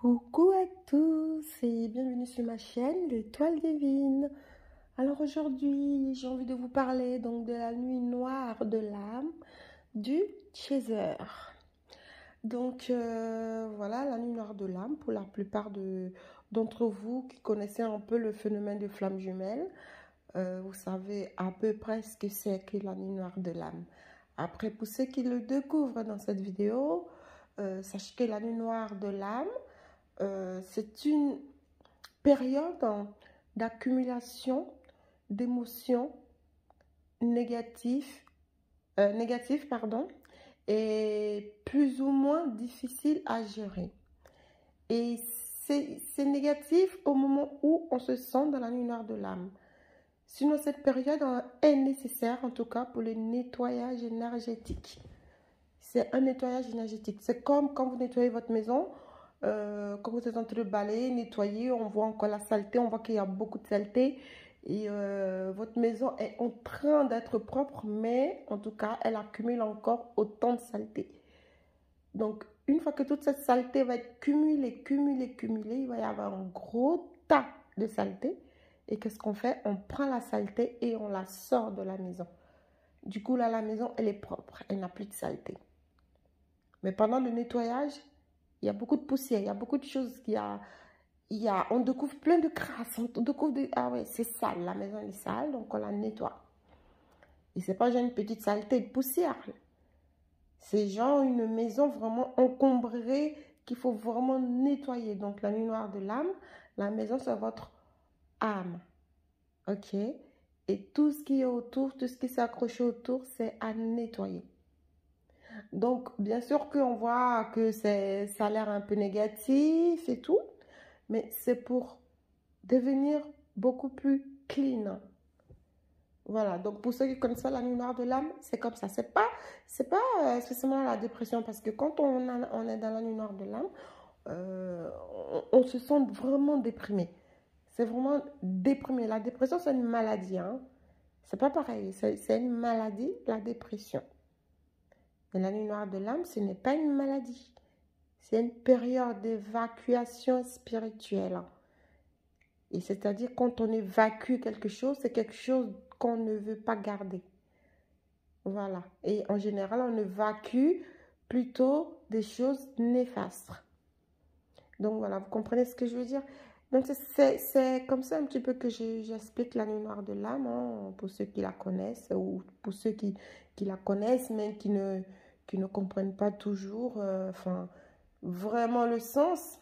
Coucou à tous et bienvenue sur ma chaîne L'Étoile Divine. Alors aujourd'hui, j'ai envie de vous parler donc de la nuit noire de l'âme du Chaser. Donc voilà, la nuit noire de l'âme pour la plupart d'entre vous qui connaissez un peu le phénomène de flamme jumelle. Vous savez à peu près ce que c'est que la nuit noire de l'âme. Après, pour ceux qui le découvrent dans cette vidéo, sachez que la nuit noire de l'âme, c'est une période d'accumulation d'émotions négatives, pardon, et plus ou moins difficiles à gérer. Et c'est négatif au moment où on se sent dans la nuit noire de l'âme. Sinon, cette période est nécessaire, en tout cas, pour le nettoyage énergétique. C'est un nettoyage énergétique. C'est comme quand vous nettoyez votre maison. Quand vous êtes en train de balayer, nettoyer, on voit encore la saleté, on voit qu'il y a beaucoup de saleté. Et votre maison est en train d'être propre, mais en tout cas, elle accumule encore autant de saleté. Donc, une fois que toute cette saleté va être cumulée, il va y avoir un gros tas de saleté. Et qu'est-ce qu'on fait? On prend la saleté et on la sort de la maison. Du coup, là, la maison, elle est propre, elle n'a plus de saleté. Mais pendant le nettoyage, il y a beaucoup de poussière, il y a beaucoup de choses on découvre plein de crasse, on découvre ah ouais, c'est sale, la maison est sale, donc on la nettoie. Et c'est pas genre une petite saleté de poussière. C'est genre une maison vraiment encombrée qu'il faut vraiment nettoyer. Donc la nuit noire de l'âme, la maison c'est votre âme. Ok? Et tout ce qui est autour, tout ce qui s'est accroché autour, c'est à nettoyer. Donc, bien sûr qu'on voit que ça a l'air un peu négatif et tout, mais c'est pour devenir beaucoup plus clean. Voilà, donc pour ceux qui connaissent pas la nuit noire de l'âme, c'est comme ça. C'est pas spécialement la dépression, parce que quand on est dans la nuit noire de l'âme, on se sent vraiment déprimé. C'est vraiment déprimé. La dépression, c'est une maladie, hein. C'est pas pareil, c'est une maladie, la dépression. Et la nuit noire de l'âme, ce n'est pas une maladie. C'est une période d'évacuation spirituelle. Et c'est-à-dire quand on évacue quelque chose, c'est quelque chose qu'on ne veut pas garder. Voilà. Et en général, on évacue plutôt des choses néfastes. Donc voilà, vous comprenez ce que je veux dire? Donc c'est comme ça un petit peu que j'explique la nuit noire de l'âme, hein, pour ceux qui la connaissent ou pour ceux qui la connaissent mais qui ne comprennent pas toujours enfin, vraiment le sens,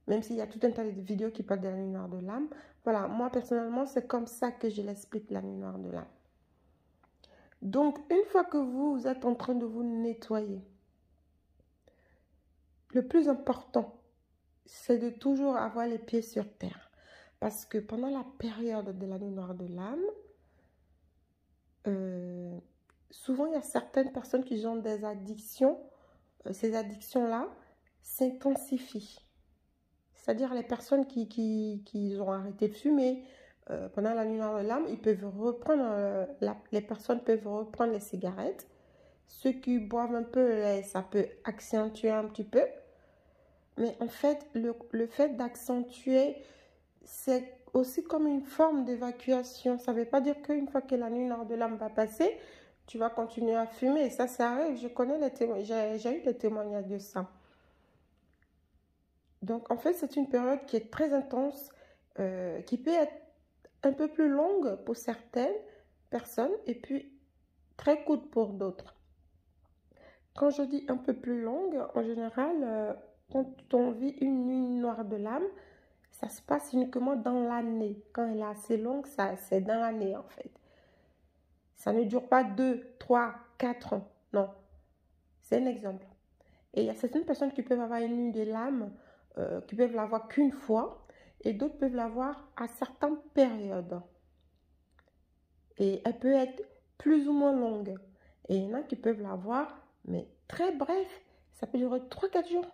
même s'il y a tout un tas de vidéos qui parlent de la nuit noire de l'âme. Voilà, moi personnellement, c'est comme ça que je l'explique, la nuit noire de l'âme. Donc, une fois que vous êtes en train de vous nettoyer, le plus important, c'est de toujours avoir les pieds sur terre. Parce que pendant la période de la nuit noire de l'âme, souvent il y a certaines personnes qui ont des addictions. Ces addictions-là s'intensifient. C'est-à-dire les personnes qui ont arrêté de fumer pendant la nuit noire de l'âme, ils peuvent reprendre, les personnes peuvent reprendre les cigarettes. Ceux qui boivent un peu, ça peut accentuer un petit peu. Mais en fait, le fait d'accentuer, c'est aussi comme une forme d'évacuation. Ça ne veut pas dire qu'une fois que la nuit noire de l'âme va passer, tu vas continuer à fumer. Ça arrive. Je connais les témoignages, j'ai eu des témoignages de ça. Donc, en fait, c'est une période qui est très intense, qui peut être un peu plus longue pour certaines personnes et puis très courte pour d'autres. Quand je dis un peu plus longue, en général, quand on vit une nuit noire de l'âme, ça se passe uniquement dans l'année. Quand elle est assez longue, c'est dans l'année en fait. Ça ne dure pas 2, 3, 4 ans. Non. C'est un exemple. Et il y a certaines personnes qui peuvent avoir une nuit de l'âme, qui peuvent l'avoir qu'une fois, et d'autres peuvent l'avoir à certaines périodes. Et elle peut être plus ou moins longue. Et il y en a qui peuvent l'avoir, mais très bref. Ça peut durer 3-4 jours.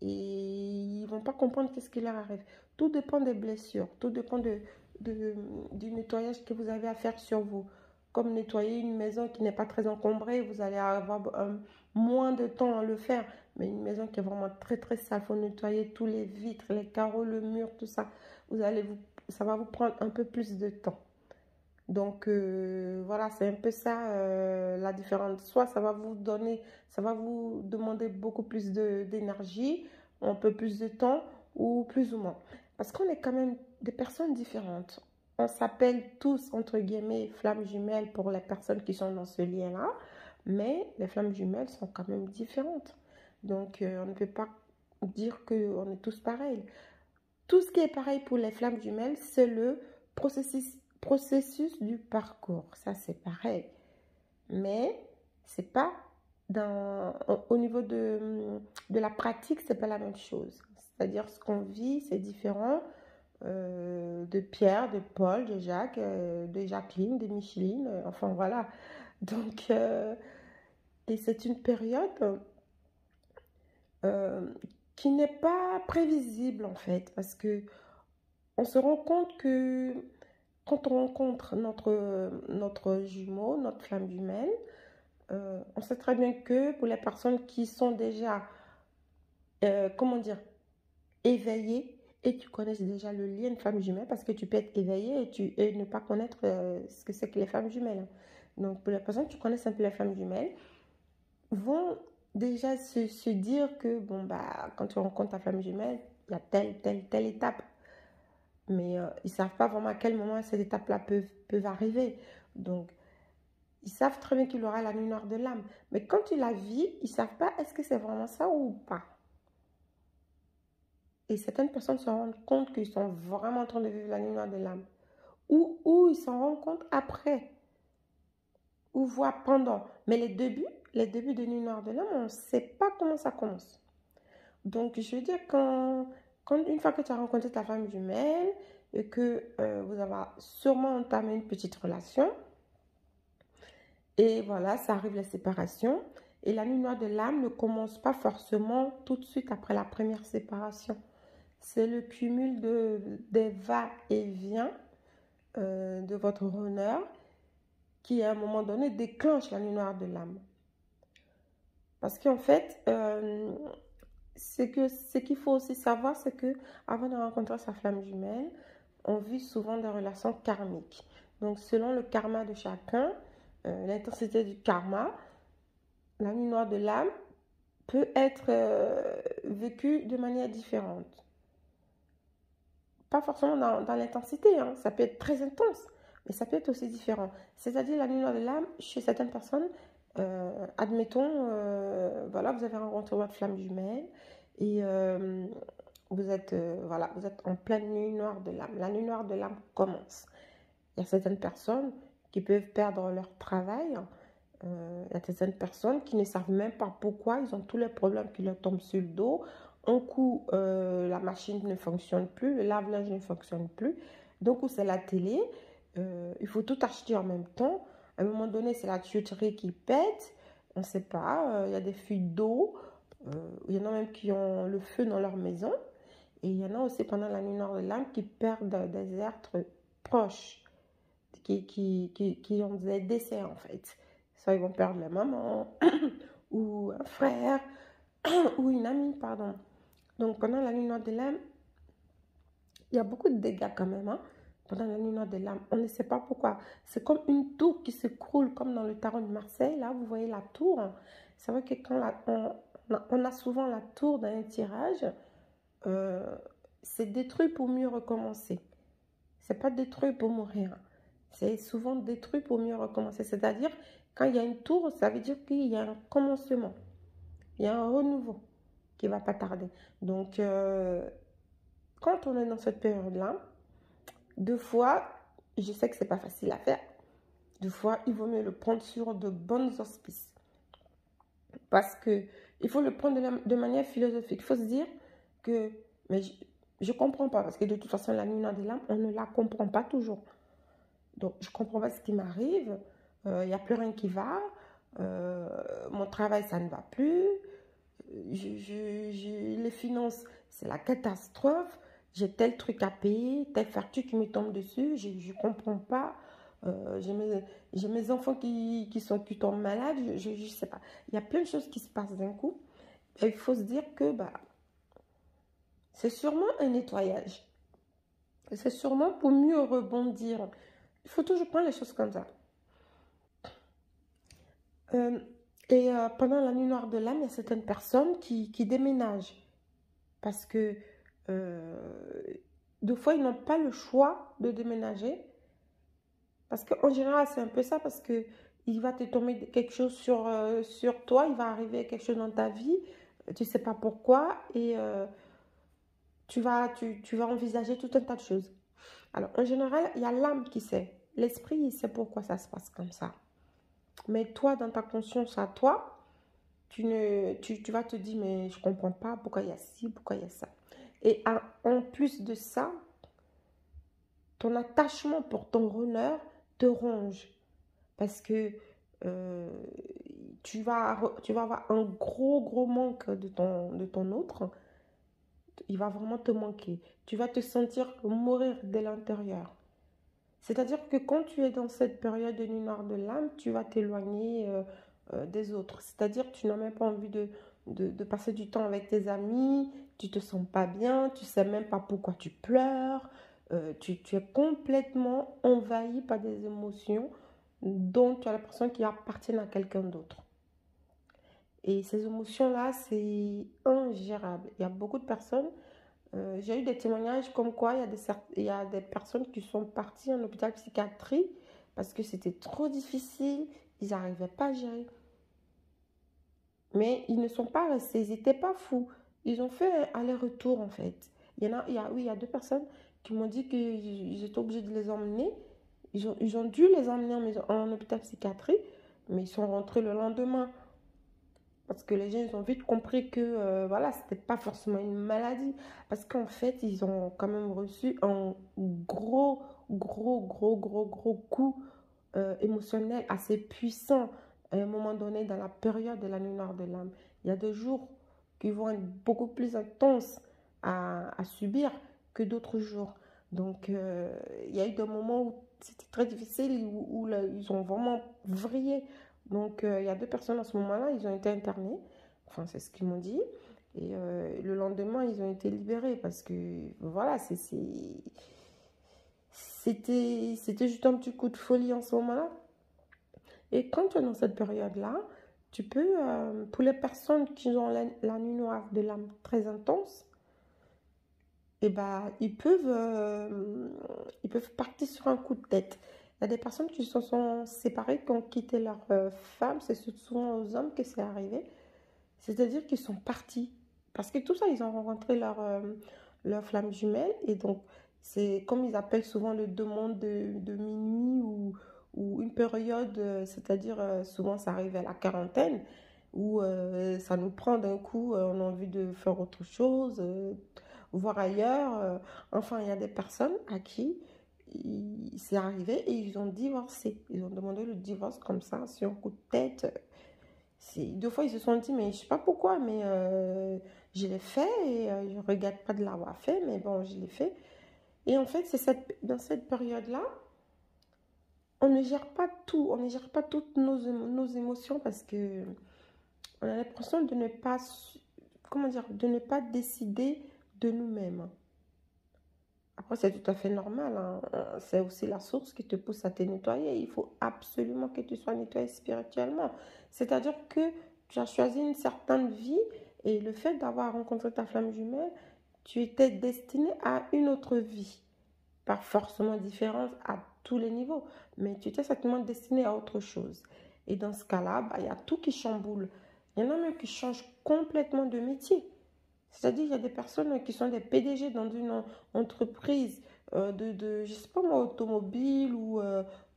Et ils ne vont pas comprendre qu'est-ce qui leur arrive. Tout dépend des blessures. Tout dépend du nettoyage que vous avez à faire sur vous. Comme nettoyer une maison qui n'est pas très encombrée, vous allez avoir moins de temps à le faire. mais une maison qui est vraiment très très sale, il faut nettoyer tous les vitres, les carreaux, le mur, tout ça. Ça va vous prendre un peu plus de temps. Donc voilà, c'est un peu ça la différence. Soit ça va vous demander beaucoup plus d'énergie, un peu plus de temps ou plus ou moins. Parce qu'on est quand même des personnes différentes. On s'appelle tous, entre guillemets, flammes jumelles pour les personnes qui sont dans ce lien-là, mais les flammes jumelles sont quand même différentes. Donc on ne peut pas dire qu'on est tous pareils. Tout ce qui est pareil pour les flammes jumelles, c'est le processus du parcours. Ça, c'est pareil. Mais c'est pas au niveau de la pratique, c'est pas la même chose. C'est-à-dire ce qu'on vit, c'est différent de Pierre, de Paul, de Jacques, de Jacqueline, de Micheline. Enfin, voilà. Donc, et c'est une période euh, qui n'est pas prévisible en fait, parce que on se rend compte que quand on rencontre notre jumeau, notre flamme jumelle, on sait très bien que pour les personnes qui sont déjà, comment dire, éveillées et qui connaissent déjà le lien de flamme jumelle, parce que tu peux être éveillé et ne pas connaître ce que c'est que les flammes jumelles. Donc pour les personnes qui connaissent un peu les flammes jumelles, vont déjà se dire que, bon, bah, quand tu rencontres ta flamme jumelle, il y a telle étape. Mais ils ne savent pas vraiment à quel moment ces étapes-là peuvent arriver. Donc, ils savent très bien qu'il aura la nuit noire de l'âme. Mais quand tu la vis, ils ne savent pas est-ce que c'est vraiment ça ou pas. Et certaines personnes se rendent compte qu'ils sont vraiment en train de vivre la nuit noire de l'âme. Ou ils s'en rendent compte après. Ou voire pendant. Mais les débuts de nuit noire de l'âme, on ne sait pas comment ça commence. Donc, je veux dire, une fois que tu as rencontré ta femme jumelle et que vous avez sûrement entamé une petite relation, et voilà, ça arrive la séparation, et la nuit noire de l'âme ne commence pas forcément tout de suite après la première séparation. C'est le cumul des va-et-vient de votre honneur qui, à un moment donné, déclenche la nuit noire de l'âme. Parce qu'en fait, ce qu'il faut aussi savoir, c'est que avant de rencontrer sa flamme jumelle, on vit souvent des relations karmiques. Donc, selon le karma de chacun, l'intensité du karma, la nuit noire de l'âme peut être vécue de manière différente. Pas forcément dans l'intensité, hein. Ça peut être très intense, mais ça peut être aussi différent. C'est-à-dire la nuit noire de l'âme, chez certaines personnes, admettons, voilà, vous avez rencontré votre flamme jumelle et voilà, vous êtes en pleine nuit noire de l'âme. La nuit noire de l'âme commence. Il y a certaines personnes qui peuvent perdre leur travail. Il y a certaines personnes qui ne savent même pas pourquoi. Ils ont tous les problèmes qui leur tombent sur le dos. Un coup, la machine ne fonctionne plus, le lave-linge ne fonctionne plus. D'un coup, c'est la télé. Il faut tout acheter en même temps. À un moment donné, c'est la tuyauterie qui pète. On ne sait pas. Il y a des fuites d'eau. Il y en a même qui ont le feu dans leur maison. Et il y en a aussi pendant la nuit noire de l'âme qui perdent des êtres proches, qui ont des décès en fait. Soit ils vont perdre la maman, ou un frère, ou une amie, pardon. Donc pendant la nuit noire de l'âme, il y a beaucoup de dégâts quand même, hein. Pendant la nuit noire de l'âme, on ne sait pas pourquoi. C'est comme une tour qui s'écroule, comme dans le tarot de Marseille. Là, vous voyez la tour. C'est vrai que quand on a souvent la tour dans un tirage, c'est détruit pour mieux recommencer. C'est pas détruit pour mourir. C'est souvent détruit pour mieux recommencer. C'est-à-dire, quand il y a une tour, ça veut dire qu'il y a un commencement. Il y a un renouveau qui va pas tarder. Donc, quand on est dans cette période-là, deux fois, je sais que c'est pas facile à faire. Deux fois, il vaut mieux le prendre sur de bons auspices. Parce que il faut le prendre de manière philosophique. Il faut se dire que, mais je comprends pas, parce que de toute façon, la nuit noire de l'âme, on ne la comprend pas toujours. Donc, je comprends pas ce qui m'arrive. Il n'y a plus rien qui va. Mon travail, ça ne va plus. Les finances, c'est la catastrophe. J'ai tel truc à payer, telle facture qui me tombe dessus. Je ne comprends pas. J'ai mes enfants qui tombent malades. Je ne sais pas. Il y a plein de choses qui se passent d'un coup. Et il faut se dire que c'est sûrement un nettoyage. C'est sûrement pour mieux rebondir. Il faut toujours prendre les choses comme ça. Euh, Pendant la nuit noire de l'âme, il y a certaines personnes qui déménagent parce que euh, deux fois, ils n'ont pas le choix de déménager. Parce qu'en général, c'est un peu ça, parce que il va te tomber quelque chose sur toi, il va arriver quelque chose dans ta vie, tu ne sais pas pourquoi, et tu vas envisager tout un tas de choses. Alors, en général, il y a l'âme qui sait. L'esprit, il sait pourquoi ça se passe comme ça. Mais toi, dans ta conscience à toi, tu vas te dire, mais je ne comprends pas pourquoi il y a ci, pourquoi il y a ça. Et en plus de ça, ton attachement pour ton honneur te ronge. Parce que euh, tu vas avoir un gros manque de ton autre. Il va vraiment te manquer. Tu vas te sentir mourir de l'intérieur. C'est-à-dire que quand tu es dans cette période de nuit noire de l'âme, tu vas t'éloigner des autres. C'est-à-dire que tu n'as même pas envie de passer du temps avec tes amis, tu te sens pas bien, tu sais même pas pourquoi tu pleures, tu es complètement envahi par des émotions dont tu as l'impression qu'ils appartiennent à quelqu'un d'autre. Et ces émotions-là, c'est ingérable. Il y a beaucoup de personnes, j'ai eu des témoignages comme quoi il y a des personnes qui sont parties en hôpital psychiatrie parce que c'était trop difficile, ils n'arrivaient pas à gérer. Mais ils ne sont pas restés, ils n'étaient pas fous. Ils ont fait un aller-retour en fait. Oui, il y a deux personnes qui m'ont dit qu'ils étaient obligés de les emmener. Ils ont dû les emmener en hôpital psychiatrie, mais ils sont rentrés le lendemain. Parce que les gens, ils ont vite compris que, voilà, c'était pas forcément une maladie. Parce qu'en fait, ils ont quand même reçu un gros coup émotionnel assez puissant à un moment donné dans la période de la nuit noire de l'âme. Il y a des jours qui vont être beaucoup plus intenses à subir que d'autres jours. Donc, il y a eu des moments où c'était très difficile, où là, ils ont vraiment vrillé. Donc, il y a deux personnes à ce moment-là, ils ont été internés. Enfin, c'est ce qu'ils m'ont dit. Et le lendemain, ils ont été libérés parce que, voilà, c'était juste un petit coup de folie en ce moment-là. Et quand tu es dans cette période-là, tu peux, pour les personnes qui ont la nuit noire de l'âme très intense, eh ben, ils peuvent partir sur un coup de tête. Il y a des personnes qui se sont séparées, qui ont quitté leur femme, c'est souvent aux hommes que c'est arrivé. C'est-à-dire qu'ils sont partis. Parce que tout ça, ils ont rencontré leur flamme jumelle. Et donc, c'est comme ils appellent souvent le demande de minuit ou une période, c'est-à-dire souvent ça arrive à la quarantaine, où ça nous prend d'un coup, on a envie de faire autre chose, voir ailleurs. Enfin, il y a des personnes à qui c'est arrivé et ils ont divorcé. Ils ont demandé le divorce comme ça, sur un coup de tête. Deux fois, ils se sont dit, mais je sais pas pourquoi, mais je l'ai fait et je ne regrette pas de l'avoir fait, mais bon, je l'ai fait. Et en fait, dans cette période-là, on ne gère pas tout, on ne gère pas toutes nos émotions parce que on a l'impression de ne pas, comment dire, de ne pas décider de nous-mêmes. Après, c'est tout à fait normal, hein. C'est aussi la source qui te pousse à te nettoyer. Il faut absolument que tu sois nettoyé spirituellement. C'est-à-dire que tu as choisi une certaine vie et le fait d'avoir rencontré ta flamme jumelle, tu étais destiné à une autre vie. Pas forcément différente à tous les niveaux, mais tu étais certainement destiné à autre chose. Et dans ce cas-là, il y a tout qui chamboule. Il y en a même qui changent complètement de métier. C'est-à-dire, il y a des personnes qui sont des PDG dans une entreprise je sais pas moi, automobile ou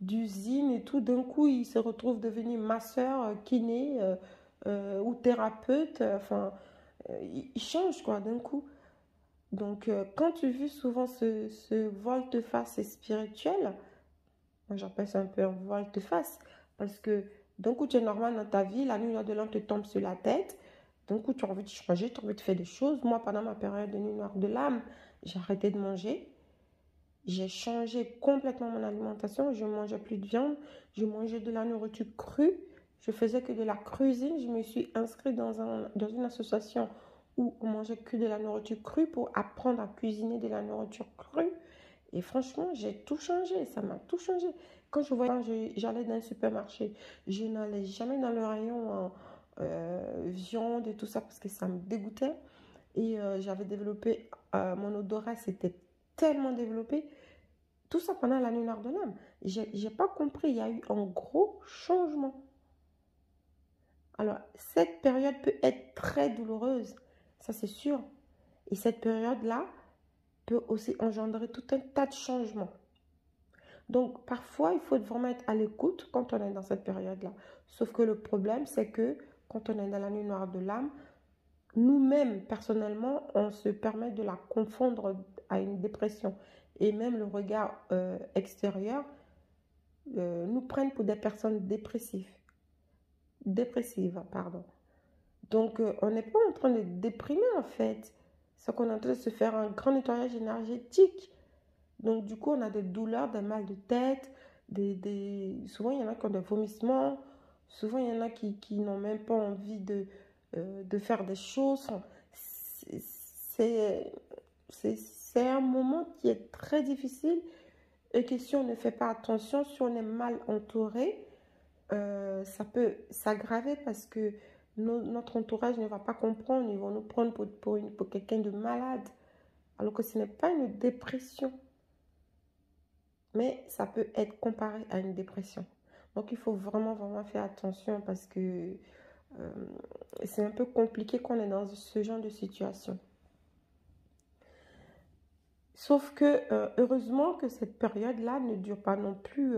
d'usine et tout. D'un coup, ils se retrouvent devenus masseurs, kinés ou thérapeutes. Enfin, ils changent quoi d'un coup. Donc, quand tu vis souvent ce volte-face spirituel, moi j'appelle ça un peu un volte-face, parce que d'un coup tu es normal dans ta vie, la nuit noire de l'an te tombe sur la tête, d'un coup tu as envie de changer, tu as envie de faire des choses. Moi, pendant ma période de nuit noire de l'âme, j'ai arrêté de manger, j'ai changé complètement mon alimentation, je ne mangeais plus de viande, je mangeais de la nourriture crue, je faisais que de la cuisine. Je me suis inscrite dans une association où on mangeait que de la nourriture crue pour apprendre à cuisiner de la nourriture crue. Et franchement, j'ai tout changé, ça m'a tout changé. Quand j'allais dans un supermarché, je n'allais jamais dans le rayon viande et tout ça parce que ça me dégoûtait. Et j'avais développé, mon odorat s'était tellement développé. Tout ça pendant la nuit noire de l'âme. J'ai pas compris, il y a eu un gros changement. Alors, cette période peut être très douloureuse, ça c'est sûr. Et cette période-là peut aussi engendrer tout un tas de changements. Donc, parfois, il faut vraiment être à l'écoute quand on est dans cette période-là. Sauf que le problème, c'est que quand on est dans la nuit noire de l'âme, nous-mêmes, personnellement, on se permet de la confondre à une dépression. Et même le regard extérieur nous prennent pour des personnes dépressives. Pardon. Donc, on n'est pas en train de déprimer, en fait. C'est qu'on est en train de se faire un grand nettoyage énergétique. Donc, du coup, on a des douleurs, des mal de tête, souvent, il y en a qui ont des vomissements. Souvent, il y en a qui n'ont même pas envie de faire des choses. C'est un moment qui est très difficile et que si on ne fait pas attention, si on est mal entouré, ça peut s'aggraver parce que notre entourage ne va pas comprendre. Ils vont nous prendre pour quelqu'un de malade, alors que ce n'est pas une dépression. Mais ça peut être comparé à une dépression. Donc, il faut vraiment, vraiment faire attention parce que c'est un peu compliqué quand on est dans ce genre de situation. Sauf que, heureusement que cette période-là ne dure pas non plus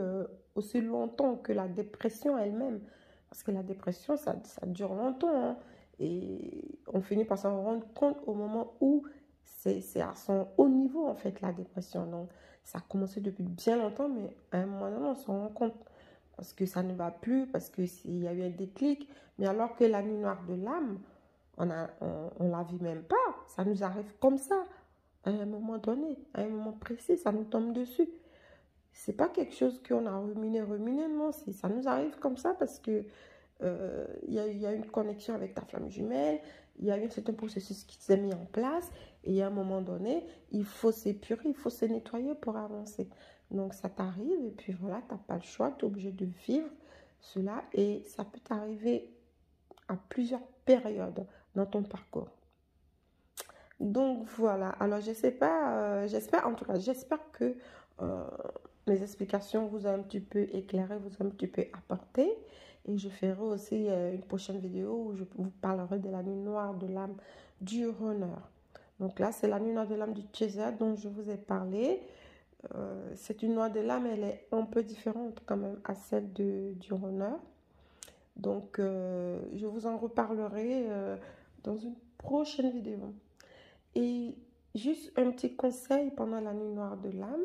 aussi longtemps que la dépression elle-même. Parce que la dépression, ça dure longtemps. Hein, et on finit par s'en rendre compte au moment où c'est à son haut niveau, en fait, la dépression. Donc, ça a commencé depuis bien longtemps, mais à un moment donné, on s'en rend compte. Parce que ça ne va plus, parce qu'il y a eu un déclic. Mais alors que la nuit noire de l'âme, on la vit même pas. Ça nous arrive comme ça, à un moment donné, à un moment précis, ça nous tombe dessus. C'est pas quelque chose qu'on a ruminé, non. Ça nous arrive comme ça parce que il y a une connexion avec ta flamme jumelle, il y a eu un certain processus qui s'est mis en place et à un moment donné, il faut s'épurer, il faut se nettoyer pour avancer. Donc ça t'arrive et puis voilà, tu n'as pas le choix, tu es obligé de vivre cela et ça peut t'arriver à plusieurs périodes dans ton parcours. Donc voilà, alors je sais pas, j'espère en tout cas, j'espère que mes explications vous ont un petit peu éclairé, vous ont un petit peu apporté. Et je ferai aussi une prochaine vidéo où je vous parlerai de la nuit noire de l'âme du runner. Donc là, c'est la nuit noire de l'âme du chaser dont je vous ai parlé. C'est une noire de l'âme, elle est un peu différente quand même à celle du runner. Donc, je vous en reparlerai dans une prochaine vidéo. Et juste un petit conseil pendant la nuit noire de l'âme.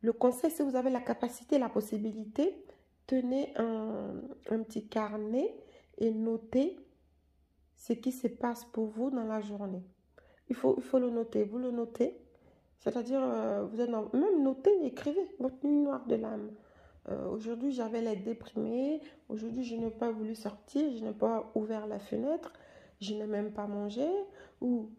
Le conseil, si vous avez la capacité, la possibilité, tenez un petit carnet et notez ce qui se passe pour vous dans la journée. Il faut le noter. Vous le notez. C'est-à-dire, vous êtes même notez, écrivez votre nuit noire de l'âme. Aujourd'hui, j'avais l'air déprimée. Aujourd'hui, je n'ai pas voulu sortir. Je n'ai pas ouvert la fenêtre. Je n'ai même pas mangé. Ou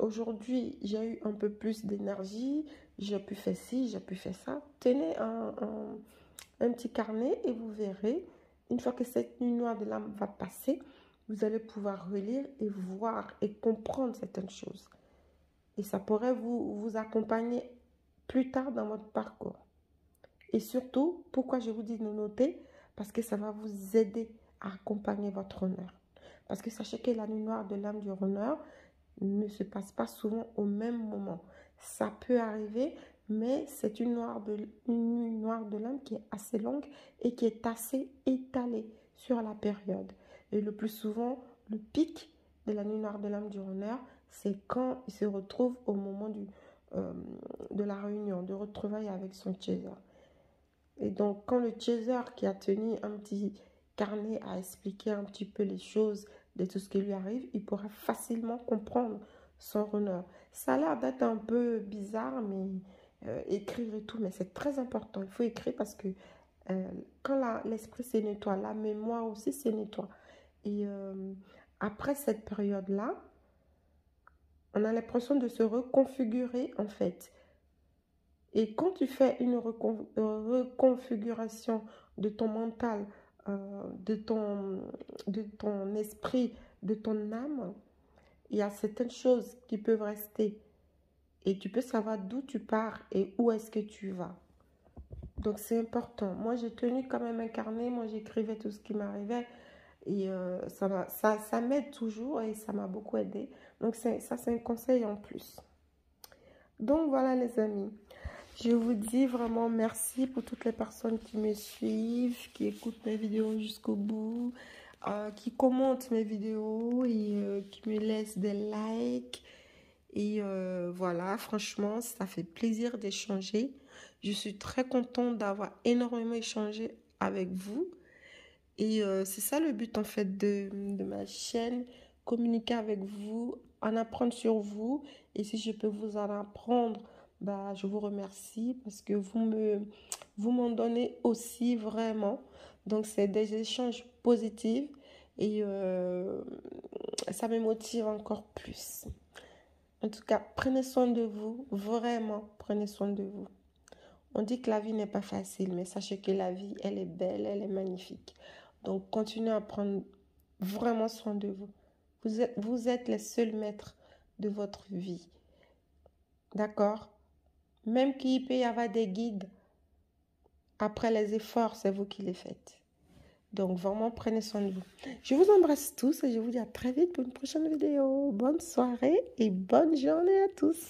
aujourd'hui, j'ai eu un peu plus d'énergie. J'ai pu faire ci, j'ai pu faire ça. Tenez un petit carnet et vous verrez, une fois que cette nuit noire de l'âme va passer, vous allez pouvoir relire et voir et comprendre certaines choses. Et ça pourrait vous accompagner plus tard dans votre parcours. Et surtout, pourquoi je vous dis de noter? Parce que ça va vous aider à accompagner votre honneur. Parce que sachez que la nuit noire de l'âme du honneur ne se passe pas souvent au même moment. Ça peut arriver, mais c'est une nuit noire de l'âme qui est assez longue et qui est assez étalée sur la période. Et le plus souvent, le pic de la nuit noire de l'âme du honneur, c'est quand il se retrouve au moment de la réunion, de retrouvailles avec son chaser. Et donc, quand le chaser qui a tenu un petit carnet à expliquer un petit peu les choses de tout ce qui lui arrive, il pourra facilement comprendre son runner. Ça a l'air d'être un peu bizarre, mais écrire et tout, mais c'est très important. Il faut écrire parce que Quand l'esprit se nettoie, la mémoire aussi se nettoie. Et après cette période-là, on a l'impression de se reconfigurer en fait. Et quand tu fais une reconfiguration de ton mental, de ton esprit, de ton âme, il y a certaines choses qui peuvent rester. Et tu peux savoir d'où tu pars et où est-ce que tu vas. Donc c'est important. Moi, j'ai tenu quand même un carnet. Moi, j'écrivais tout ce qui m'arrivait. Et ça m'aide toujours et ça m'a beaucoup aidé. Donc ça, c'est un conseil en plus. Donc voilà les amis. Je vous dis vraiment merci pour toutes les personnes qui me suivent, qui écoutent mes vidéos jusqu'au bout, qui commentent mes vidéos et qui me laissent des likes. Et voilà, franchement, ça fait plaisir d'échanger. Je suis très contente d'avoir énormément échangé avec vous. Et c'est ça le but en fait de ma chaîne, communiquer avec vous, en apprendre sur vous. Et si je peux vous en apprendre, bah, je vous remercie parce que vous m'en donnez aussi vraiment. Donc c'est des échanges positifs et ça me motive encore plus. En tout cas, prenez soin de vous, vraiment, prenez soin de vous. On dit que la vie n'est pas facile, mais sachez que la vie, elle est belle, elle est magnifique. Donc, continuez à prendre vraiment soin de vous. Vous êtes les seuls maîtres de votre vie. D'accord? Même qu'il peut y avoir des guides, après les efforts, c'est vous qui les faites. Donc, vraiment, prenez soin de vous. Je vous embrasse tous et je vous dis à très vite pour une prochaine vidéo. Bonne soirée et bonne journée à tous.